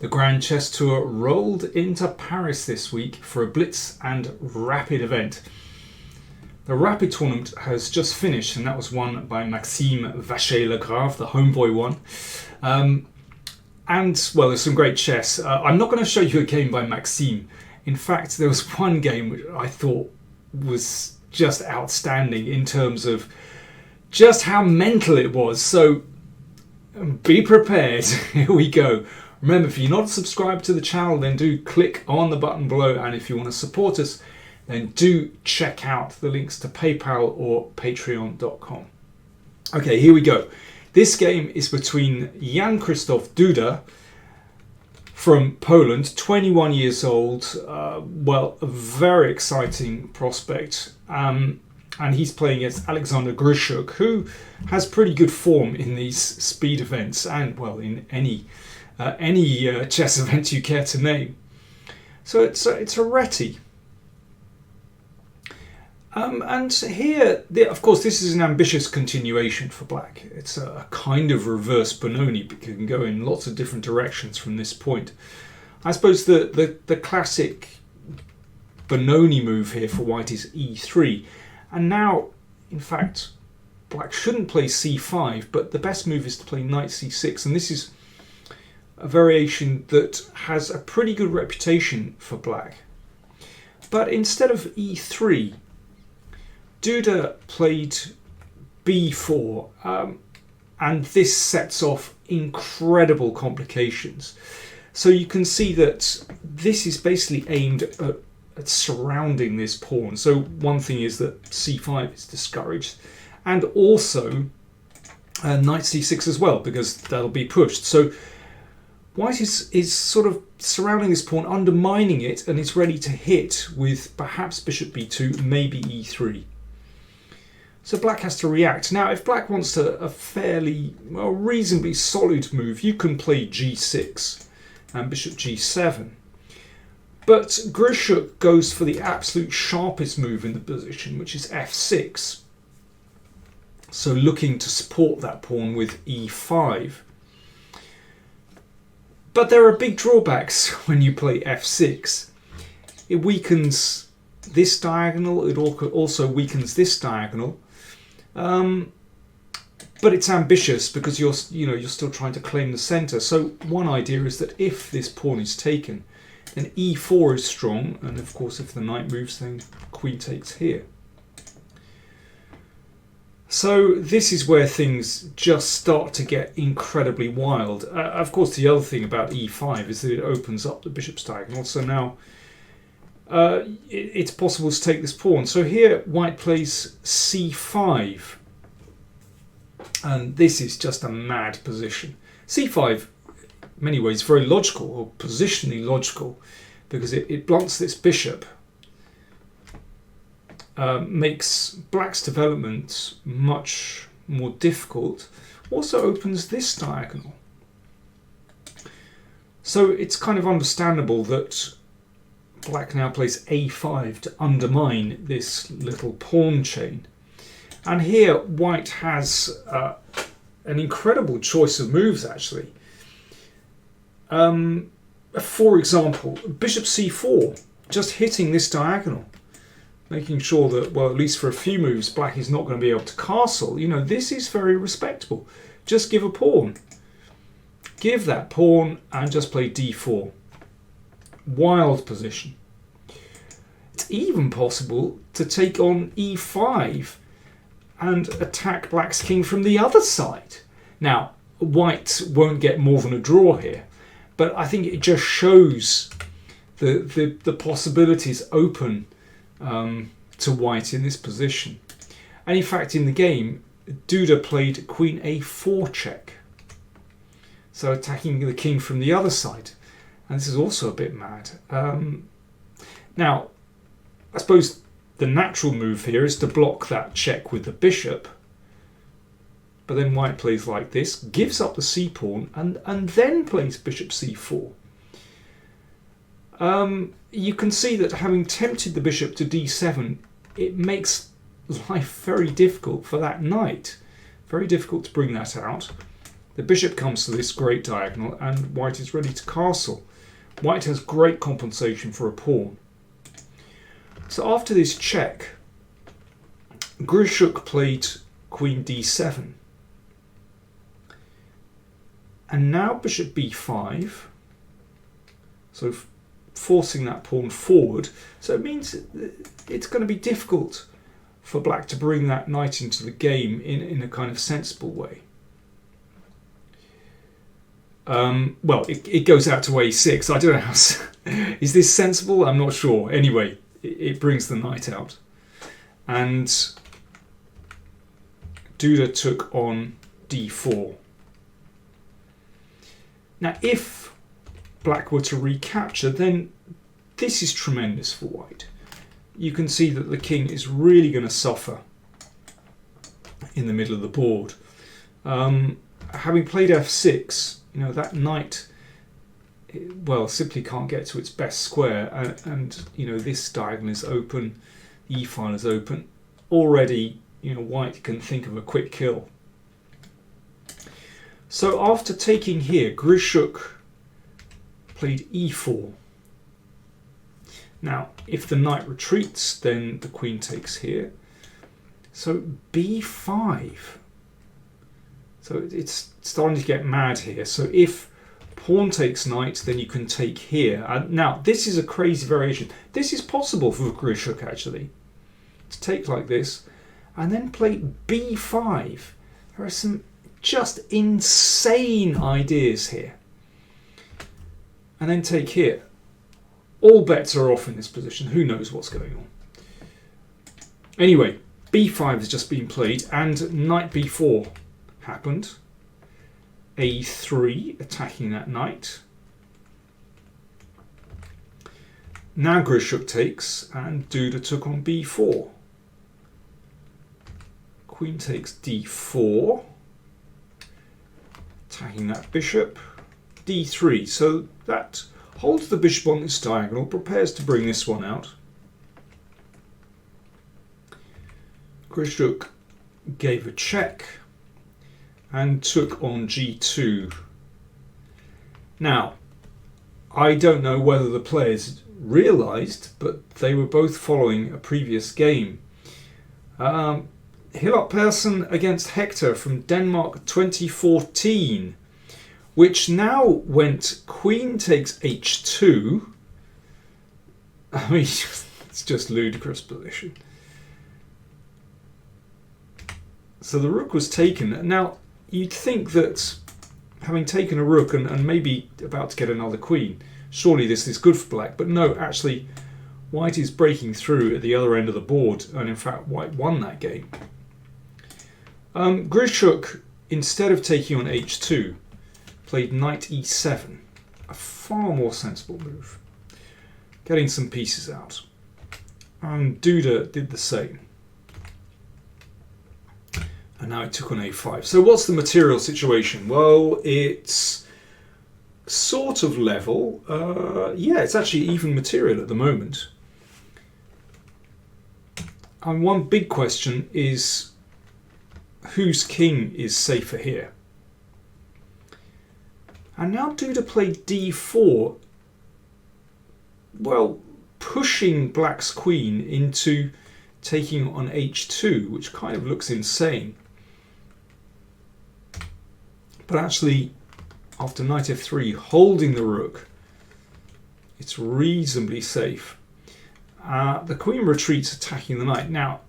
The Grand Chess Tour rolled into Paris this week for a blitz and rapid event. The rapid tournament has just finished, and that was won by Maxime Vacher-Lagrave, the homeboy won. And, well, there's some great chess. I'm not going to show you a game by Maxime. In fact, there was one game which I thought was just outstanding in terms of just how mental it was. So be prepared. Here we go. Remember, if you're not subscribed to the channel, then do click on the button below. And if you want to support us, then do check out the links to PayPal or patreon.com. Okay, here we go. This game is between Jan Krzysztof Duda from Poland, 21 years old. Well, a very exciting prospect. And he's playing against Alexander Grischuk, who has pretty good form in these speed events and, well, in any chess event you care to name. So it's a Reti. And here, of course, this is an ambitious continuation for black. It's a kind of reverse Benoni, because you can go in lots of different directions from this point. I suppose the classic Benoni move here for white is e3. And now, in fact, black shouldn't play c5, but the best move is to play knight c6. And this is a variation that has a pretty good reputation for black. But instead of e3, Duda played b4, and this sets off incredible complications. So you can see that this is basically aimed at surrounding this pawn. So one thing is that c5 is discouraged, and also knight c6 as well, because that'll be pushed. So white is sort of surrounding this pawn, undermining it, and is ready to hit with perhaps bishop b2, maybe e3. So black has to react. Now, if black wants a fairly, well, reasonably solid move, you can play g6 and bishop g7. But Grischuk goes for the absolute sharpest move in the position, which is f6. So looking to support that pawn with e5. But there are big drawbacks when you play f6. It weakens this diagonal, it also weakens this diagonal. But it's ambitious because you're still trying to claim the center. So one idea is that if this pawn is taken, then e4 is strong, and of course if the knight moves, then queen takes here. So this is where things just start to get incredibly wild. Of course, the other thing about e5 is that it opens up the bishop's diagonal. So now it's possible to take this pawn. So here white plays c5, and this is just a mad position. c5 in many ways very logical, or positionally logical, because it blunts this bishop, makes black's development much more difficult, also opens this diagonal. So it's kind of understandable that black now plays a5 to undermine this little pawn chain. And here white has an incredible choice of moves, actually. For example, bishop c4, just hitting this diagonal, making sure that, well, at least for a few moves, black is not going to be able to castle. You know, this is very respectable. Just give a pawn. Give that pawn and just play d4. Wild position. It's even possible to take on e5 and attack black's king from the other side. Now, white won't get more than a draw here, but I think it just shows the possibilities open to white in this position. And in fact, in the game, Duda played queen a4 check, so attacking the king from the other side. And this is also a bit mad. Now, I suppose the natural move here is to block that check with the bishop. But then white plays like this, gives up the c-pawn, and then plays bishop c4. You can see that having tempted the bishop to d7, it makes life very difficult for that knight. Very difficult to bring that out. The bishop comes to this great diagonal and white is ready to castle. White has great compensation for a pawn. So after this check, Grischuk played queen d7. And now bishop b5. So forcing that pawn forward. So it means it's going to be difficult for black to bring that knight into the game in a kind of sensible way. Well, it goes out to a6. I don't know how... Is this sensible? I'm not sure. Anyway, it brings the knight out. And Duda took on d4. Now, if black were to recapture, then this is tremendous for white. You can see that the king is really going to suffer in the middle of the board. Having played f6, you know, that knight, well, simply can't get to its best square, and you know, this diagonal is open, the e-file is open. Already, you know, white can think of a quick kill. So after taking here, Grischuk played e4. Now, if the knight retreats, then the queen takes here. So b5. So it's starting to get mad here. So if pawn takes knight, then you can take here. Now, this is a crazy variation. This is possible for Grischuk, actually. To take like this, and then play b5. There are some just insane ideas here. And then take here. All bets are off in this position. Who knows what's going on? Anyway, b5 has just been played, and knight b4 happened. a3, attacking that knight. Now Grischuk takes, and Duda took on b4. Queen takes d4, attacking that bishop. d3, so that holds the bishop on this diagonal, prepares to bring this one out. Grischuk gave a check and took on g2. Now, I don't know whether the players realised, but they were both following a previous game. Hilot Persson against Hector from Denmark 2014, which now went queen takes h2. I mean, it's just ludicrous position. So the rook was taken. Now, you'd think that having taken a rook and maybe about to get another queen, surely this is good for black. But no, actually, white is breaking through at the other end of the board, and in fact, white won that game. Grischuk, instead of taking on h2, played knight e7, a far more sensible move, getting some pieces out. And Duda did the same. And now it took on a5. So what's the material situation? Well, it's sort of level. Yeah, it's actually even material at the moment. And one big question is, whose king is safer here? And now Duda played d4, well, pushing black's queen into taking on h2, which kind of looks insane. But actually, after knight f3, holding the rook, it's reasonably safe. The queen retreats, attacking the knight. Now,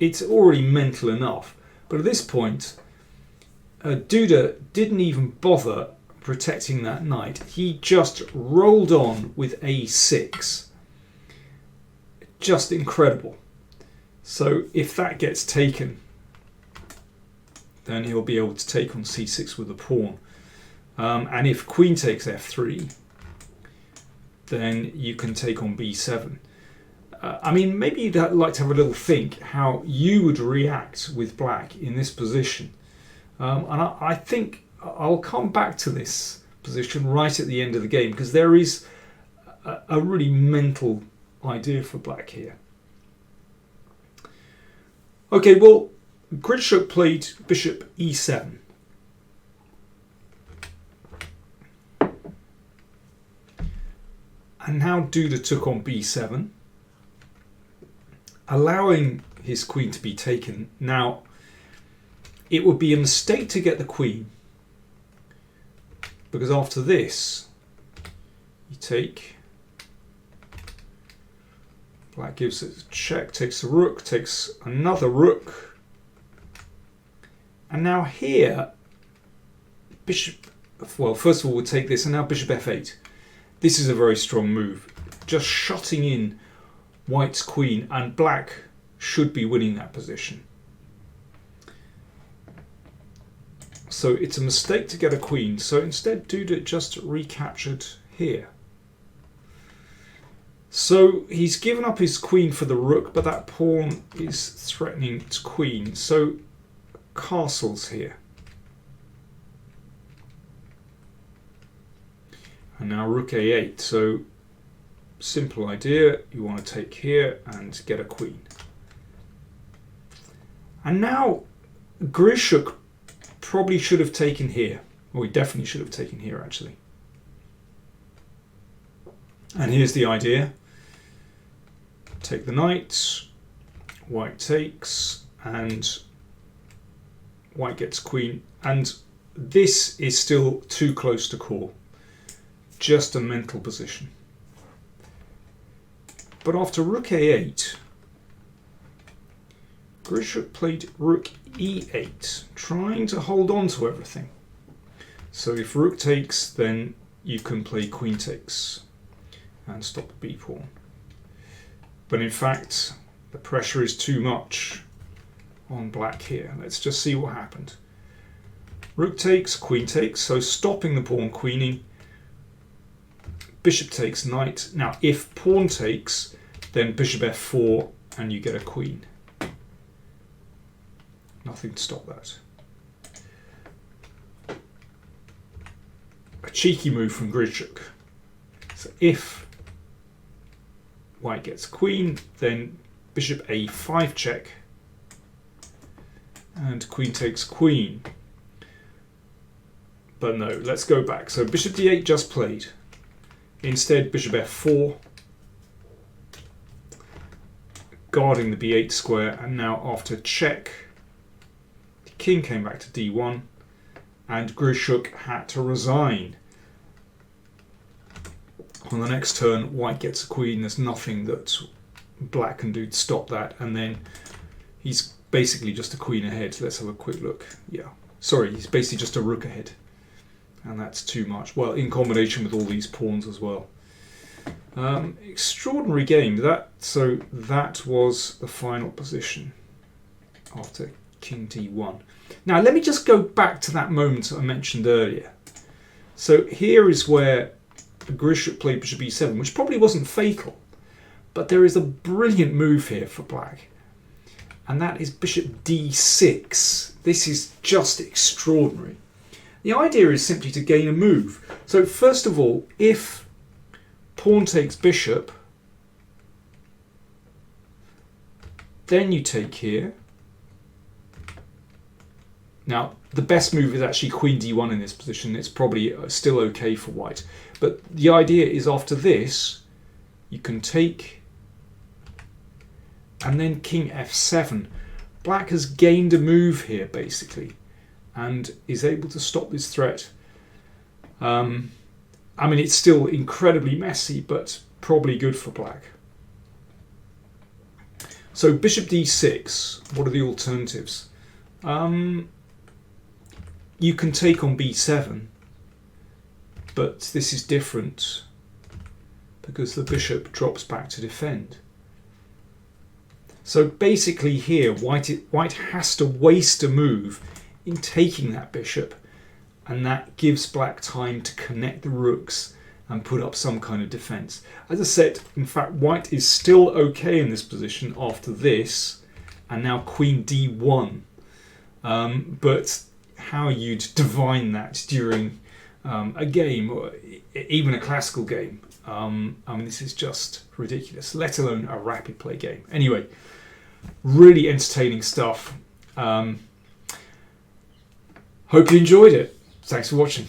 it's already mental enough, but at this point, Duda didn't even bother protecting that knight. He just rolled on with a6. Just incredible. So if that gets taken, then he'll be able to take on c6 with the pawn. And if queen takes f3, then you can take on b7. I mean, maybe you'd like to have a little think how you would react with black in this position. And I think I'll come back to this position right at the end of the game, because there is a really mental idea for black here. Okay, well, Grischuk played bishop e7. And now Duda took on b7, allowing his queen to be taken. Now, it would be a mistake to get the queen, because after this, you take, black gives it a check, takes a rook, takes another rook. And now here, bishop, well, first of all, we'll take this, and now bishop f8. This is a very strong move, just shutting in white's queen, and black should be winning that position. So it's a mistake to get a queen, so instead Duda just recaptured here. So he's given up his queen for the rook, but that pawn is threatening its queen, so castles here. And now rook a8, so simple idea, you want to take here and get a queen. And now Grischuk probably should have taken here, or he definitely should have taken here actually. And here's the idea. Take the knight, white takes, and white gets queen, and this is still too close to call. Just a mental position. But after rook a8, Grischuk played rook e8, trying to hold on to everything. So if rook takes, then you can play queen takes and stop the b pawn. But in fact, the pressure is too much on black here. Let's just see what happened. Rook takes, queen takes, so stopping the pawn queening. Bishop takes, knight. Now, if pawn takes, then bishop f4, and you get a queen. Nothing to stop that. A cheeky move from Grischuk. So if white gets queen, then bishop a5 check, and queen takes queen. But no, let's go back. So bishop d8 just played. Instead, bishop f4, guarding the b8 square, and now after check, the king came back to d1, and Grischuk had to resign. On the next turn, white gets a queen. There's nothing that black can do to stop that, and then he's basically just a queen ahead. Let's have a quick look. Yeah, sorry, he's basically just a rook ahead. And that's too much. Well, in combination with all these pawns as well. Extraordinary game. So that was the final position after king d1. Now let me just go back to that moment I mentioned earlier. So here is where Grischuk played bishop e7, which probably wasn't fatal, but there is a brilliant move here for black, and that is bishop d6. This is just extraordinary. The idea is simply to gain a move. So first of all, if pawn takes bishop, then you take here. Now, the best move is actually queen d1 in this position. It's probably still okay for white. But the idea is after this, you can take, and then king f7. Black has gained a move here, basically, and is able to stop this threat. I mean, it's still incredibly messy, but probably good for black. So bishop d6, what are the alternatives? You can take on b7, but this is different because the bishop drops back to defend. So basically here, white has to waste a move in taking that bishop, and that gives black time to connect the rooks and put up some kind of defense. As I said, in fact, white is still okay in this position after this, and now queen d1. But how you'd divine that during a game, or even a classical game, I mean, this is just ridiculous, let alone a rapid play game. Anyway, really entertaining stuff. Hope you enjoyed it. Thanks for watching.